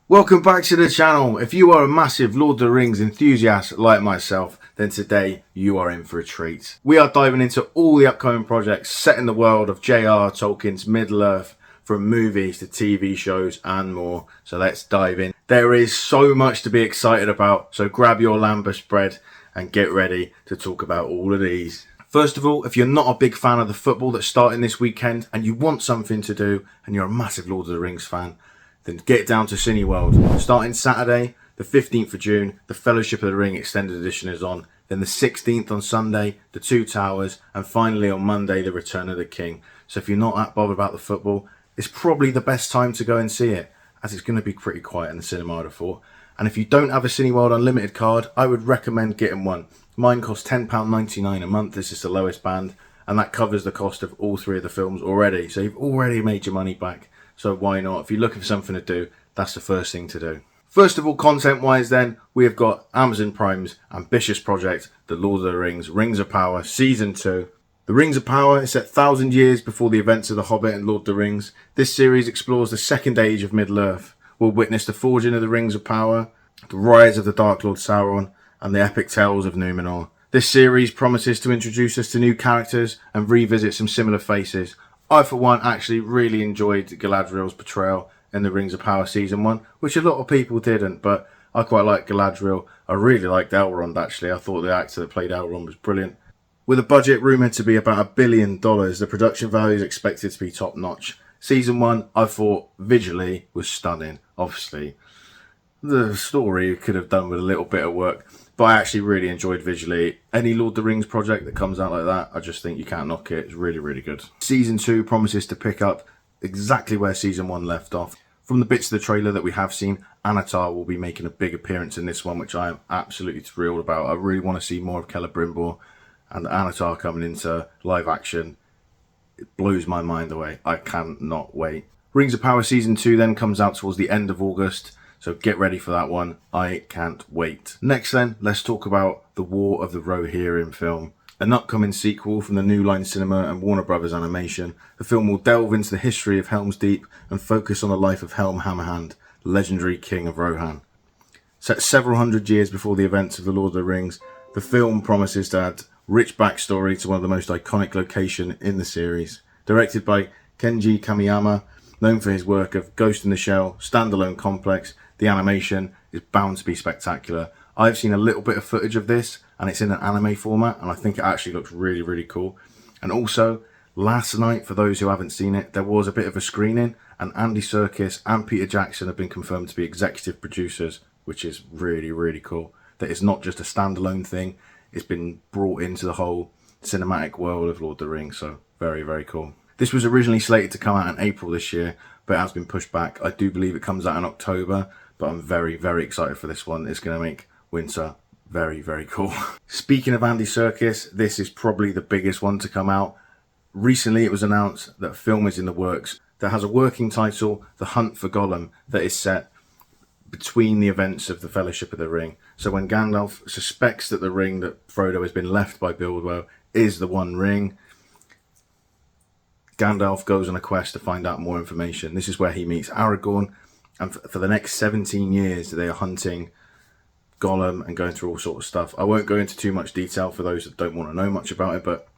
Welcome back to the channel. If you are a massive Lord of the Rings enthusiast like myself, then today you are in for a treat. We are diving into all the upcoming projects set in the world of J.R. Tolkien's Middle-earth, from movies to TV shows and more. So let's dive in. There is so much to be excited about, so grab your lambus bread and get ready to talk about all of these. First of all, if you're not a big fan of the football that's starting this weekend and you want something to do and you're a massive Lord of the Rings fan, then get down to Cineworld. Starting Saturday, the 15th of June, the Fellowship of the Ring Extended Edition is on. Then the 16th on Sunday, the Two Towers. And finally on Monday, the Return of the King. So if you're not that bothered about the football, it's probably the best time to go and see it, as it's going to be pretty quiet in the cinema, I'd have thought. And if you don't have a Cineworld Unlimited card, I would recommend getting one. Mine costs £10.99 a month. This is the lowest band. And that covers the cost of all three of the films already. So you've already made your money back. So why not? If you're looking for something to do, that's the first thing to do. First of all, content-wise then, we have got Amazon Prime's ambitious project, The Lord of the Rings, Rings of Power, Season 2. The Rings of Power is set 1,000 years before the events of The Hobbit and Lord of the Rings. This series explores the second age of Middle-earth. We'll witness the forging of the Rings of Power, the rise of the Dark Lord Sauron, and the epic tales of Numenor. This series promises to introduce us to new characters and revisit some similar faces. I, for one, actually really enjoyed Galadriel's portrayal in the Rings of Power Season 1, which a lot of people didn't, but I quite like Galadriel. I really liked Elrond, actually. I thought the actor that played Elrond was brilliant. With a budget rumoured to be about $1 billion, the production value is expected to be top-notch. Season 1, I thought, visually, was stunning. Obviously, the story could have done with a little bit of work, but I actually really enjoyed visually. Any Lord of the Rings project that comes out like that, I just think you can't knock it. It's really, really good. Season 2 promises to pick up exactly where Season 1 left off. From the bits of the trailer that we have seen, Anatar will be making a big appearance in this one, which I am absolutely thrilled about. I really want to see more of Celebrimbor, and Anatar coming into live action. It blows my mind away. I cannot wait. Rings of Power Season 2 then comes out towards the end of August. So get ready for that one. I can't wait. Next then, let's talk about the War of the Rohirrim film. An upcoming sequel from the New Line Cinema and Warner Brothers Animation. The film will delve into the history of Helm's Deep and focus on the life of Helm Hammerhand, the legendary king of Rohan. Set several hundred years before the events of The Lord of the Rings, the film promises to add rich backstory to one of the most iconic locations in the series. Directed by Kenji Kamiyama, known for his work of Ghost in the Shell, Standalone Complex, the animation is bound to be spectacular. I've seen a little bit of footage of this, and it's in an anime format, and I think it actually looks really, really cool. And also, last night, for those who haven't seen it, there was a bit of a screening, and Andy Serkis and Peter Jackson have been confirmed to be executive producers, which is really, really cool. That it's not just a standalone thing, it's been brought into the whole cinematic world of Lord of the Rings, so very, very cool. This was originally slated to come out in April this year, but it has been pushed back. I do believe it comes out in October, but I'm very, very excited for this one. It's going to make winter very, very cool. Speaking of Andy Serkis, this is probably the biggest one to come out. Recently, it was announced that a film is in the works that has a working title, The Hunt for Gollum, that is set between the events of the Fellowship of the Ring. So when Gandalf suspects that the ring that Frodo has been left by Bilbo is the One Ring, Gandalf goes on a quest to find out more information. This is where he meets Aragorn, and for the next 17 years they are hunting Gollum and going through all sorts of stuff. I won't go into too much detail for those that don't want to know much about it, but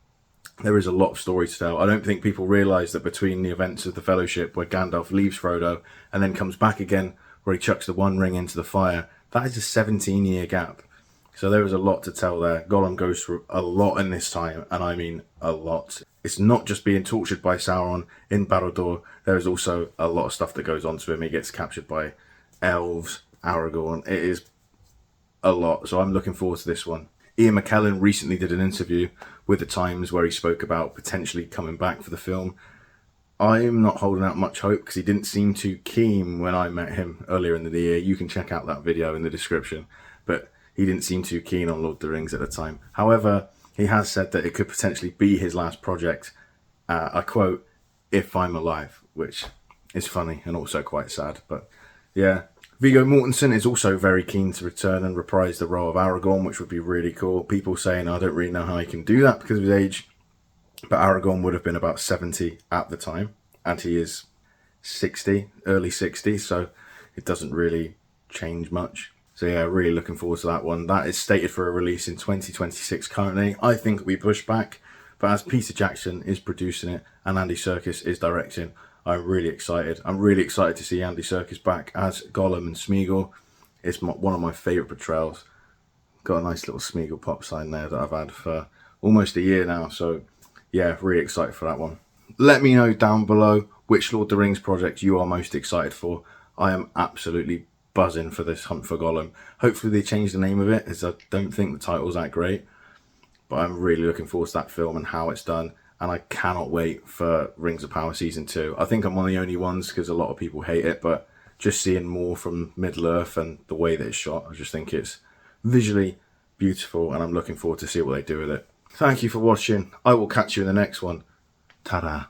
there is a lot of story to tell. I don't think people realise that between the events of the Fellowship, where Gandalf leaves Frodo and then comes back again, where he chucks the One Ring into the fire, that is a 17-year gap. So there is a lot to tell there. Gollum goes through a lot in this time, and I mean a lot. It's not just being tortured by Sauron in Barad-dûr. There is also a lot of stuff that goes on to him. He gets captured by elves, Aragorn. It is a lot, so I'm looking forward to this one. Ian McKellen recently did an interview with The Times where he spoke about potentially coming back for the film. I'm not holding out much hope because he didn't seem too keen when I met him earlier in the year. You can check out that video in the description. But he didn't seem too keen on Lord of the Rings at the time. However, he has said that it could potentially be his last project. I quote, "if I'm alive," which is funny and also quite sad. But yeah, Viggo Mortensen is also very keen to return and reprise the role of Aragorn, which would be really cool. People saying, I don't really know how he can do that because of his age. But Aragorn would have been about 70 at the time, and he is 60, early 60s, so it doesn't really change much. So yeah, really looking forward to that one. That is stated for a release in 2026 currently. I think it'll be pushed back, but as Peter Jackson is producing it and Andy Serkis is directing, I'm really excited. I'm really excited to see Andy Serkis back as Gollum and Smeagol. It's one of my favourite portrayals. Got a nice little Smeagol pop sign there that I've had for almost a year now. So yeah, really excited for that one. Let me know down below which Lord of the Rings project you are most excited for. I am absolutely buzzing for this Hunt for Gollum. Hopefully they change the name of it, as I don't think the title's that great. But I'm really looking forward to that film and how it's done. And I cannot wait for Rings of Power Season 2. I think I'm one of the only ones because a lot of people hate it. But just seeing more from Middle-earth and the way that it's shot, I just think it's visually beautiful. And I'm looking forward to see what they do with it. Thank you for watching. I will catch you in the next one. Ta-da.